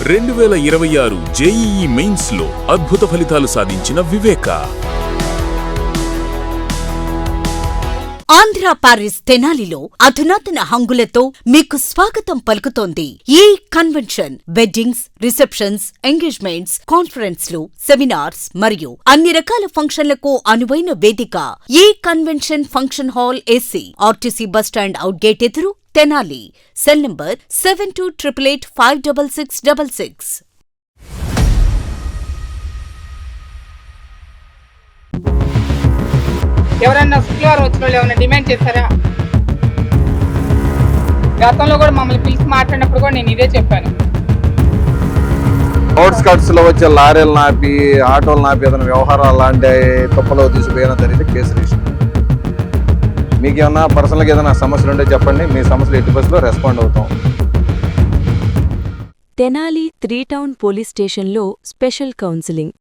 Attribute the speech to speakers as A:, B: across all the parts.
A: 2026 JEE mains లో అద్భుత ఫలితాలు సాధించిన వివేక.
B: ఆంధ్ర పారిస్ తెనాలిలో అధునాతన హంగులతో మీకు స్వాగతం పలుకుతోంది ఈ కన్వెన్షన్. వెడ్డింగ్స్, రిసెప్షన్స్, ఎంగేజ్మెంట్స్, కాన్ఫరెన్స్లు, సెమినార్స్ మరియు అన్ని రకాల ఫంక్షన్లకు అనువైన వేదిక. ఈ convention function hall AC, RTC bus stand out gate ఎదురు, తెనాలి. Cell number 7288856666.
C: ఎవరన్నా శుక్రవారం వచ్చిన వాళ్ళు ఏమైనా డిమాండ్ చేశారా? గతంలో కూడా మమ్మల్ని పిలిచి మాట్లాడినప్పుడు కూడా నేను ఇదే చెప్పాను.
D: అవుట్స్కట్స్ లో వచ్చే లారీలు నాపి, ఆటోలు నాపి ఏదైనా వ్యవహారాలు అలాంటి తప్పులో తీసుకుపోయినా జరిగితే కేసు రిజిస్టర్. మీకు ఏమన్నా పర్సనల్గా ఏదైనా సమస్యలు ఉంటే చెప్పండి, మీ సమస్యలు ఎట్టి బస్సులో రెస్పాండ్ అవుతాం.
E: తెనాలి 3 టౌన్ పోలీస్ స్టేషన్లో స్పెషల్ కౌన్సిలింగ్.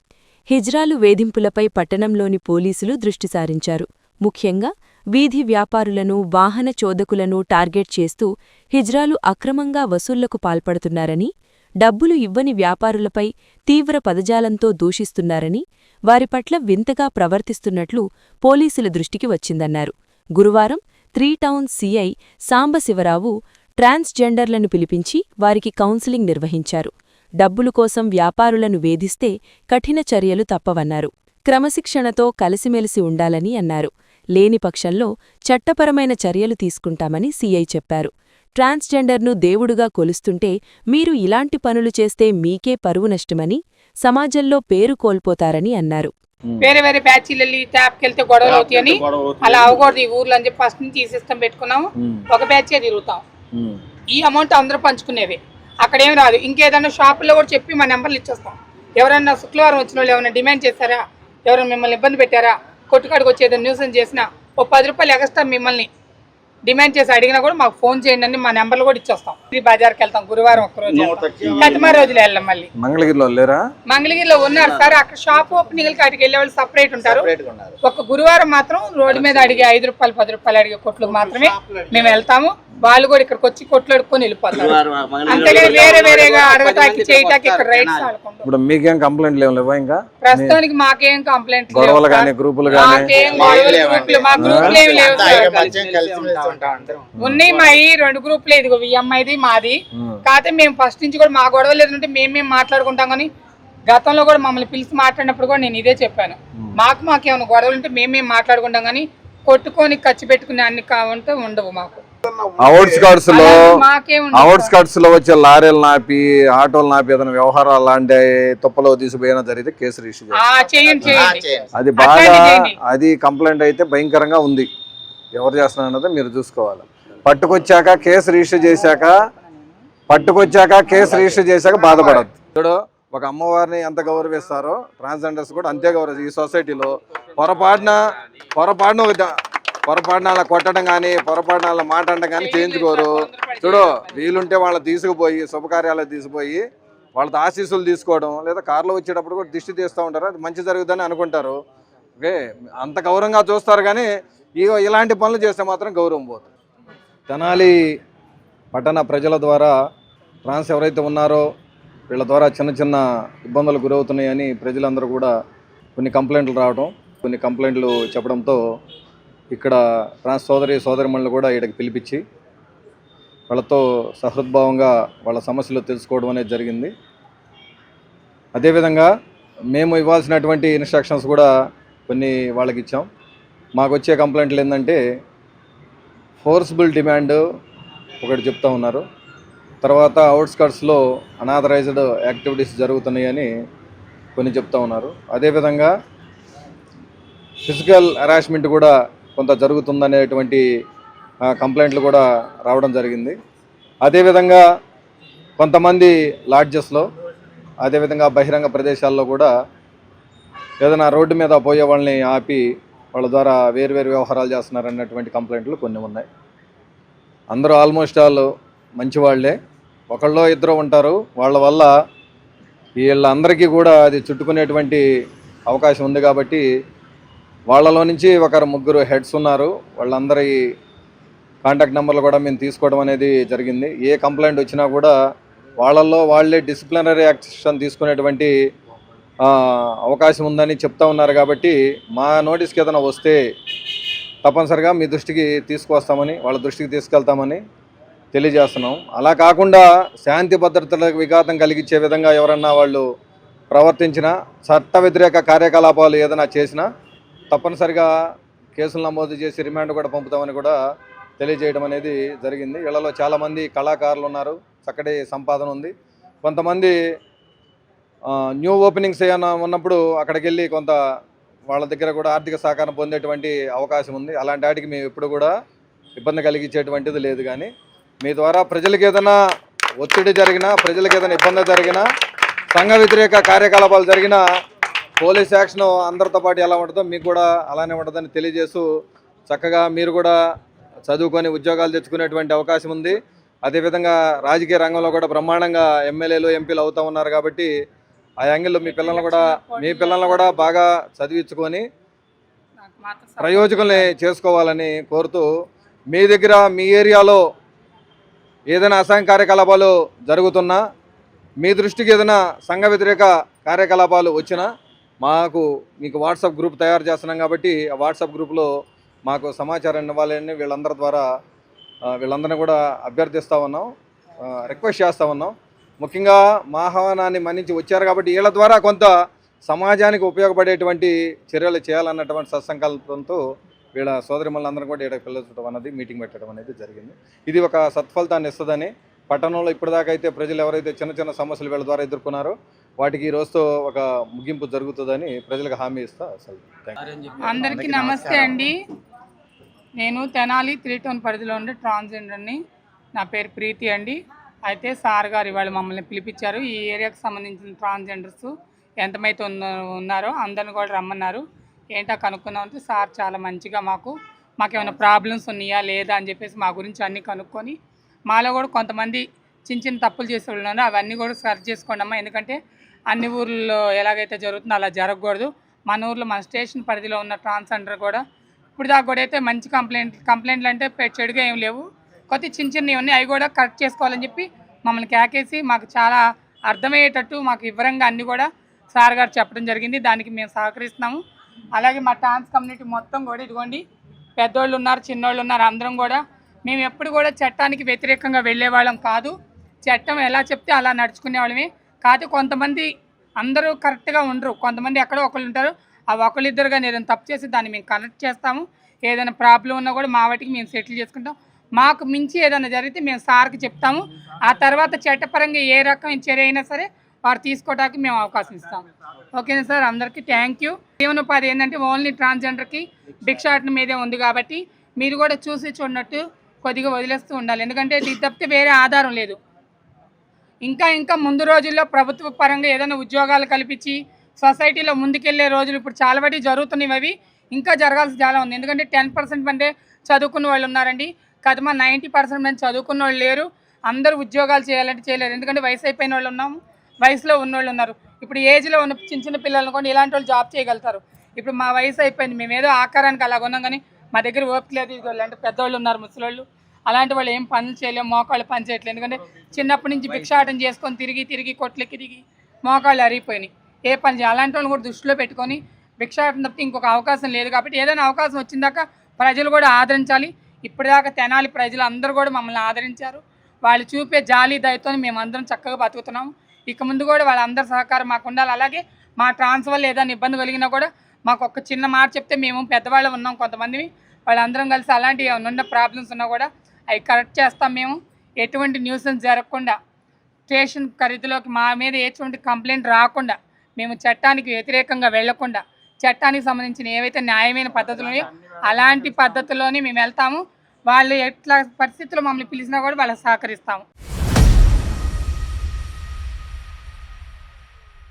E: హిజ్రాలు వేధింపులపై పట్టణంలోని పోలీసులు దృష్టి సారించారు. ముఖ్యంగా వీధి వ్యాపారులను, వాహన చోదకులను టార్గెట్ చేస్తూ హిజ్రాలు అక్రమంగా వసూళ్లకు పాల్పడుతున్నారని, డబ్బులు ఇవ్వని వ్యాపారులపై తీవ్ర పదజాలంతో దూషిస్తున్నారని, వారి పట్ల వింతగా ప్రవర్తిస్తున్నట్లు పోలీసుల దృష్టికి వచ్చిందన్నారు. గురువారం 3 టౌన్ సీఐ సాంబశివరావు ట్రాన్స్జెండర్లను పిలిపించి వారికి కౌన్సిలింగ్ నిర్వహించారు. డబ్బులు కోసం వ్యాపారులను వేధిస్తే కఠిన చర్యలు తప్పవన్నారు. క్రమశిక్షణతో కలిసిమెలిసి ఉండాలని అన్నారు. లేని పక్షంలో చట్టపరమైన చర్యలు తీసుకుంటామని సీఐ చెప్పారు. ట్రాన్స్జెండర్ను దేవుడుగా కొలుస్తుంటే మీరు ఇలాంటి పనులు చేస్తే మీకే పరువు నష్టమని, సమాజంలో పేరు కోల్పోతారని అన్నారు.
C: వేరే వేరే బ్యాచీలు ట్యాప్కెళ్తే గొడవలు అవుతాయని అలా అవ్వకూడదు ఈ ఊర్లో అని చెప్పి ఫస్ట్ నుంచి ఈ సిస్టమ్ పెట్టుకున్నాము. ఒక బ్యాచే తిరుగుతాం. ఈ అమౌంట్ అందరూ పంచుకునేవి. అక్కడేం రాదు. ఇంకేదన్నా షాపుల్లో కూడా చెప్పి మా నెంబర్లు ఇచ్చేస్తాం. ఎవరన్నా శుక్రవారం వచ్చిన వాళ్ళు ఏమైనా డిమాండ్ చేశారా? ఎవరైనా మిమ్మల్ని ఇబ్బంది పెట్టారా? కొట్టుకాడికి వచ్చి ఏదైనా న్యూసెన్స్ చేసినా ఓ 10 రూపాయలు ఎక్స్ట్రా మిమ్మల్ని డిమాండ్ చేసి అడిగినా కూడా మాకు ఫోన్ చేయండి అని మా నెంబర్లు కూడా ఇచ్చేస్తాం. బజార్కి వెళ్తాం గురువారం ఒక్కరోజు, కతిమ రోజులు వెళ్ళాం. మళ్ళీ
D: మంగళగిరిలో లేరా?
C: మంగళగిరిలో ఉన్నారు సార్. అక్కడ షాప్ ఓపెనింగ్లకి అడిగి వెళ్ళే వాళ్ళు సపరేట్ ఉంటారు. ఒక గురువారం మాత్రం రోడ్డు మీద అడిగే 5 రూపాయలు 10 రూపాయలు అడిగే కొట్లకు మాత్రమే మేము వెళ్తాము. వాళ్ళు కూడా ఇక్కడికి వచ్చి కొట్లు అడుక్కొని వెళ్ళిపోతారు. అంతేగాని వేరే వేరేగా అడగటానికి చేయటానికి ఇక్కడ రైట్స్ ఆడుకుంటాం.
D: ఇప్పుడు మీకేం కంప్లైంట్లు ఏం లేవా? ఇంకా
C: ప్రస్తుతానికి మాకేం కంప్లైంట్
D: గొడవలు కానీ గ్రూపులు కానీ
C: మా గ్రూపులు ఏమి లేవు. ఉన్నాయి మాయి 2 గ్రూపులు. ఇదిగో అమ్మాయిది మాది. కాకపోతే మేము ఫస్ట్ నుంచి కూడా మా గొడవలు ఏదంటే మేము మాట్లాడుకుంటాం. కానీ గతంలో కూడా మమ్మల్ని పిలిచి మాట్లాడినప్పుడు కూడా నేను ఇదే చెప్పాను. మాకేమైనా గొడవలు ఉంటే మేము మాట్లాడుకుంటాం. కానీ కొట్టుకొని ఖర్చు పెట్టుకునే అన్ని కావంటే ఉండవు మాకు.
D: అవుట్స్కట్స్ లో వచ్చే లారీలు నాపి, ఆటోలు నాపి ఏదైనా వ్యవహారాలు అలాంటి తప్పులో తీసుకుపోయినా జరిగితే కేసు రిజిస్టర్. అది బాగా అది కంప్లైంట్ అయితే భయంకరంగా ఉంది. ఎవరు చేస్తున్నారన్నది మీరు చూసుకోవాలి. పట్టుకొచ్చాక కేసు రిజిస్టర్ చేశాక బాధపడద్దు. ఇప్పుడు ఒక అమ్మవారిని ఎంత గౌరవిస్తారో ట్రాన్స్జెండర్స్ కూడా అంతే గౌరవిస్తారు. ఈ సొసైటీలో పొరపాటున అలా కొట్టడం కానీ, పొరపాటున అలా మాట్లాడడం కానీ చేయించుకోరు. చూడు, వీలుంటే వాళ్ళని తీసుకుపోయి శుభకార్యాలకు తీసుకుపోయి వాళ్ళతో ఆశీస్సులు తీసుకోవడం, లేదా కారులో వచ్చేటప్పుడు కూడా దిష్టి తీస్తూ ఉంటారు. అది మంచి జరుగుతుందని అనుకుంటారు. ఓకే, అంత గౌరవంగా చూస్తారు. కానీ ఇలాంటి పనులు చేస్తే మాత్రం గౌరవం పోతుంది. తెనాలి పట్టణ ప్రజల ద్వారా ట్రాన్స్ ఎవరైతే ఉన్నారో వీళ్ళ ద్వారా చిన్న చిన్న ఇబ్బందులు గురవుతున్నాయని ప్రజలందరూ కూడా కొన్ని కంప్లైంట్లు రావడం, కొన్ని కంప్లైంట్లు చెప్పడంతో ఇక్కడ ట్రాన్స్ సోదరిమణులు కూడా ఇక్కడికి పిలిపించి వాళ్ళతో సహృద్భావంగా వాళ్ళ సమస్యలు తెలుసుకోవడం అనేది జరిగింది. అదేవిధంగా మేము ఇవ్వాల్సినటువంటి ఇన్స్ట్రక్షన్స్ కూడా కొన్ని వాళ్ళకి ఇచ్చాం. మాకు వచ్చే కంప్లైంట్లు ఏంటంటే ఫోర్స్బుల్ డిమాండ్ ఒకటి చెప్తా ఉన్నారు. తర్వాత అవుట్స్కట్స్లో అనాథరైజ్డ్ యాక్టివిటీస్ జరుగుతున్నాయని కొన్ని చెప్తా ఉన్నారు. అదేవిధంగా ఫిజికల్ హెరాస్మెంట్ కూడా కొంత జరుగుతుందనేటువంటి కంప్లైంట్లు కూడా రావడం జరిగింది. అదేవిధంగా కొంతమంది లాడ్జెస్లో, అదేవిధంగా బహిరంగ ప్రదేశాల్లో కూడా ఏదైనా రోడ్డు మీద పోయే వాళ్ళని ఆపి వాళ్ళ ద్వారా వేరువేరు వ్యవహారాలు చేస్తున్నారన్నటువంటి కంప్లైంట్లు కొన్ని ఉన్నాయి. అందరూ ఆల్మోస్ట్ ఆల్ మంచివాళ్లే, ఒకళ్ళో ఇద్దరు ఉంటారు. వాళ్ళ వల్ల వీళ్ళందరికీ కూడా అది చుట్టుకునేటువంటి అవకాశం ఉంది. కాబట్టి వాళ్ళలో నుంచి ఒకరు ముగ్గురు హెడ్స్ ఉన్నారు. వాళ్ళందరి కాంటాక్ట్ నెంబర్లు కూడా మేము తీసుకోవడం అనేది జరిగింది. ఏ కంప్లైంట్ వచ్చినా కూడా వాళ్ళల్లో వాళ్ళే డిసిప్లినరీ యాక్షన్ తీసుకునేటువంటి అవకాశం ఉందని చెప్తా ఉన్నారు. కాబట్టి మా నోటీస్కి ఏదైనా వస్తే తప్పనిసరిగా మీ దృష్టికి తీసుకువస్తామని, వాళ్ళ దృష్టికి తీసుకెళ్తామని తెలియజేస్తున్నాం. అలా కాకుండా శాంతి భద్రతలకు విఘాతం కలిగించే విధంగా ఎవరన్నా వాళ్ళు ప్రవర్తించినా, చట్ట వ్యతిరేక కార్యకలాపాలు ఏదైనా చేసినా తప్పనిసరిగా కేసులు నమోదు చేసి రిమాండ్ కూడా పంపుతామని కూడా తెలియజేయడం అనేది జరిగింది. వీళ్ళలో చాలామంది కళాకారులు ఉన్నారు, చక్కటి సంపాదన ఉంది. కొంతమంది న్యూ ఓపెనింగ్స్ ఏమైనా ఉన్నప్పుడు అక్కడికి వెళ్ళి కొంత వాళ్ళ దగ్గర కూడా ఆర్థిక సహకారం పొందేటువంటి అవకాశం ఉంది. అలాంటి వాటికి మేము ఎప్పుడు కూడా ఇబ్బంది కలిగించేటువంటిది లేదు. కానీ మీ ద్వారా ప్రజలకు ఏదైనా ఒత్తిడి జరిగినా, ప్రజలకు ఏదైనా ఇబ్బంది జరిగినా, సంఘ వ్యతిరేక కార్యకలాపాలు జరిగినా పోలీస్ యాక్షన్ అందరితో పాటు ఎలా ఉంటుందో మీకు కూడా అలానే ఉంటుందని తెలియజేస్తూ, చక్కగా మీరు కూడా చదువుకొని ఉద్యోగాలు తెచ్చుకునేటువంటి అవకాశం ఉంది. అదేవిధంగా రాజకీయ రంగంలో కూడా బ్రహ్మాండంగా ఎమ్మెల్యేలు, ఎంపీలు అవుతూ ఉన్నారు. కాబట్టి ఆ యాంగిల్లో మీ పిల్లలను కూడా బాగా చదివించుకొని ప్రయోజకుల్ని చేసుకోవాలని కోరుతూ, మీ దగ్గర మీ ఏరియాలో ఏదైనా అసాంఘిక కార్యకలాపాలు జరుగుతున్నా, మీ దృష్టికి ఏదైనా సంఘ వ్యతిరేక కార్యకలాపాలు వచ్చినా మీకు వాట్సాప్ గ్రూప్ తయారు చేస్తున్నాం. కాబట్టి ఆ వాట్సాప్ గ్రూప్లో మాకు సమాచారం ఇవ్వాలని వీళ్ళందరినీ కూడా అభ్యర్థిస్తూ ఉన్నాం, రిక్వెస్ట్ చేస్తూ ఉన్నాం. ముఖ్యంగా మా ఆహ్వానాన్ని మన్నించి వచ్చారు కాబట్టి వీళ్ళ ద్వారా కొంత సమాజానికి ఉపయోగపడేటువంటి చర్యలు చేయాలన్నటువంటి సత్సంకల్పంతో వీళ్ళ సోదరిమణులందరూ కూడా ఇక్కడ పిలుచడం అనేది, మీటింగ్ పెట్టడం అనేది జరిగింది. ఇది ఒక సత్ఫలితాన్ని ఇస్తుందని, పట్టణంలో ఇప్పటిదాకా అయితే ప్రజలు ఎవరైతే చిన్న చిన్న సమస్యలు వీళ్ళ ద్వారా ఎదుర్కొన్నారో వాటికి ఈ రోజుతో ఒక ముగింపు జరుగుతుందని ప్రజలకు హామీ ఇస్తా. అసలు
C: అందరికీ నమస్తే అండి. నేను తెనాలి 3 టౌన్ పరిధిలో ఉండే ట్రాన్స్జెండర్ని. నా పేరు ప్రీతి అండి. అయితే సార్ గారు ఇవాళ మమ్మల్ని పిలిపించారు. ఈ ఏరియాకి సంబంధించిన ట్రాన్స్జెండర్స్ ఎంతమైతే ఉన్నారో అందరిని కూడా రమ్మన్నారు. ఏంటో కనుక్కున్నామంటే సార్ చాలా మంచిగా మాకేమైనా ప్రాబ్లమ్స్ ఉన్నాయా లేదా అని చెప్పేసి మా గురించి అన్నీ కనుక్కొని, మాలో కూడా కొంతమంది చిన్న తప్పులు చేసే వాళ్ళు ఉన్నారు, అవన్నీ కూడా సరి చేసుకోండి అమ్మా. ఎందుకంటే అన్ని ఊర్లలో ఎలాగైతే జరుగుతుందో అలా జరగకూడదు. మన ఊర్లో మన స్టేషన్ పరిధిలో ఉన్న ట్రాన్స్జెండర్ కూడా ఇప్పుడు దాకా కూడా అయితే మంచి కంప్లైంట్లు అంటే చెడుగా ఏం లేవు, కొద్ది చిన్నవి ఉన్నాయి, అవి కూడా కరెక్ట్ చేసుకోవాలని చెప్పి మమ్మల్ని కేకేసి మాకు చాలా అర్థమయ్యేటట్టు మాకు వివరంగా అన్నీ కూడా సార్ గారు చెప్పడం జరిగింది. దానికి మేము సహకరిస్తున్నాము. అలాగే మా ట్రాన్స్ కమ్యూనిటీ మొత్తం కూడా ఇదిగోండి, పెద్దోళ్ళు ఉన్నారు, చిన్నోళ్ళు ఉన్నారు, అందరం కూడా మేము ఎప్పుడు కూడా చట్టానికి వ్యతిరేకంగా వెళ్ళేవాళ్ళం కాదు. చట్టం ఎలా చెప్తే అలా నడుచుకునే వాళ్ళమే. కాదు కొంతమంది అందరూ కరెక్ట్గా ఉండరు, కొంతమంది ఎక్కడో ఒకళ్ళు ఉంటారు. ఆ ఒకళ్ళిద్దరుగా ఏదైనా తప్పు చేసి దాన్ని మేము కనెక్ట్ చేస్తాము. ఏదైనా ప్రాబ్లం ఉన్నా కూడా మా వాటికి మేము సెటిల్ చేసుకుంటాం. మాకు మించి ఏదైనా జరిగితే మేము సార్కి చెప్తాము. ఆ తర్వాత చట్టపరంగా ఏ రకమైన చర్య అయినా సరే వారు తీసుకోవడానికి మేము అవకాశం ఇస్తాము. ఓకేనా సార్? అందరికీ థ్యాంక్ యూ. జీవనోపాధి ఏంటంటే ఓన్లీ ట్రాన్స్జెండర్కి భిక్షాటన మీదే ఉంది. కాబట్టి మీరు కూడా చూసి చూడనట్టు కొద్దిగా వదిలేస్తూ ఉండాలి. ఎందుకంటే ఇది తప్పితే వేరే ఆధారం లేదు. ఇంకా ముందు రోజుల్లో ప్రభుత్వ పరంగా ఏదైనా ఉద్యోగాలు కల్పించి సొసైటీలో ముందుకెళ్లే రోజులు ఇప్పుడు చాలా వాటి జరుగుతున్నాయి. అవి ఇంకా జరగాల్సి చాలా ఉంది. ఎందుకంటే 10% అంటే చదువుకున్న వాళ్ళు ఉన్నారండి. కదమా 90% మంది చదువుకున్న వాళ్ళు లేరు. అందరూ ఉద్యోగాలు చేయాలంటే చేయలేరు. ఎందుకంటే వయసు అయిపోయిన వాళ్ళు ఉన్నాము, వయసులో ఉన్నోళ్ళు ఉన్నారు. ఇప్పుడు ఏజ్లో ఉన్న చిన్న పిల్లలను కూడా ఇలాంటి వాళ్ళు జాబ్ చేయగలుగుతారు. ఇప్పుడు మా వయసు అయిపోయింది, మేము ఏదో ఆకారానికి అలాగ ఉన్నాం, కానీ మా దగ్గర ఓపిక లేదు. ఇలాంటి పెద్దవాళ్ళు ఉన్నారు, ముసలోళ్ళు, అలాంటి వాళ్ళు ఏం పనులు చేయలేము, మోకాళ్ళు పని చేయట్లేదు. ఎందుకంటే చిన్నప్పటి నుంచి భిక్షాటం చేసుకొని తిరిగి కొట్లెక్కి తిరిగి మోకాళ్ళు అరిగిపోయినాయి. ఏ పని చేయాలి? అలాంటి వాళ్ళు కూడా దృష్టిలో పెట్టుకొని భిక్షాటం తప్పితే ఇంకొక అవకాశం లేదు. కాబట్టి ఏదైనా అవకాశం వచ్చిందాక ప్రజలు కూడా ఆదరించాలి. ఇప్పటిదాకా తెనాలి ప్రజలు అందరూ కూడా మమ్మల్ని ఆదరించారు. వాళ్ళు చూపే జాలి దయతో మేమందరం చక్కగా బతుకుతున్నాము. ఇక ముందు కూడా వాళ్ళందరి సహకారం మాకు ఉండాలి. అలాగే మా ట్రాన్స్ వల్ల ఏదైనా ఇబ్బంది కలిగినా కూడా మాకు ఒక చిన్న మాట చెప్తే, మేము పెద్దవాళ్ళు ఉన్నాం కొంతమంది, వాళ్ళందరం కలిసి అలాంటి ఉన్న ప్రాబ్లమ్స్ ఉన్నా కూడా అవి కరెక్ట్ చేస్తాం. మేము ఎటువంటి న్యూసెన్స్ జరగకుండా, స్టేషన్ పరిధిలోకి మా మీద ఎటువంటి కంప్లైంట్ రాకుండా, మేము చట్టానికి వ్యతిరేకంగా వెళ్లకుండా, చట్టానికి సంబంధించిన ఏవైతే న్యాయమైన పద్ధతులు ఉన్నాయో అలాంటి పద్ధతుల్లోనే మేము వెళ్తాము. వాళ్ళు ఎట్లా పరిస్థితుల్లో మమ్మల్ని పిలిచినా కూడా వాళ్ళకి సహకరిస్తాము.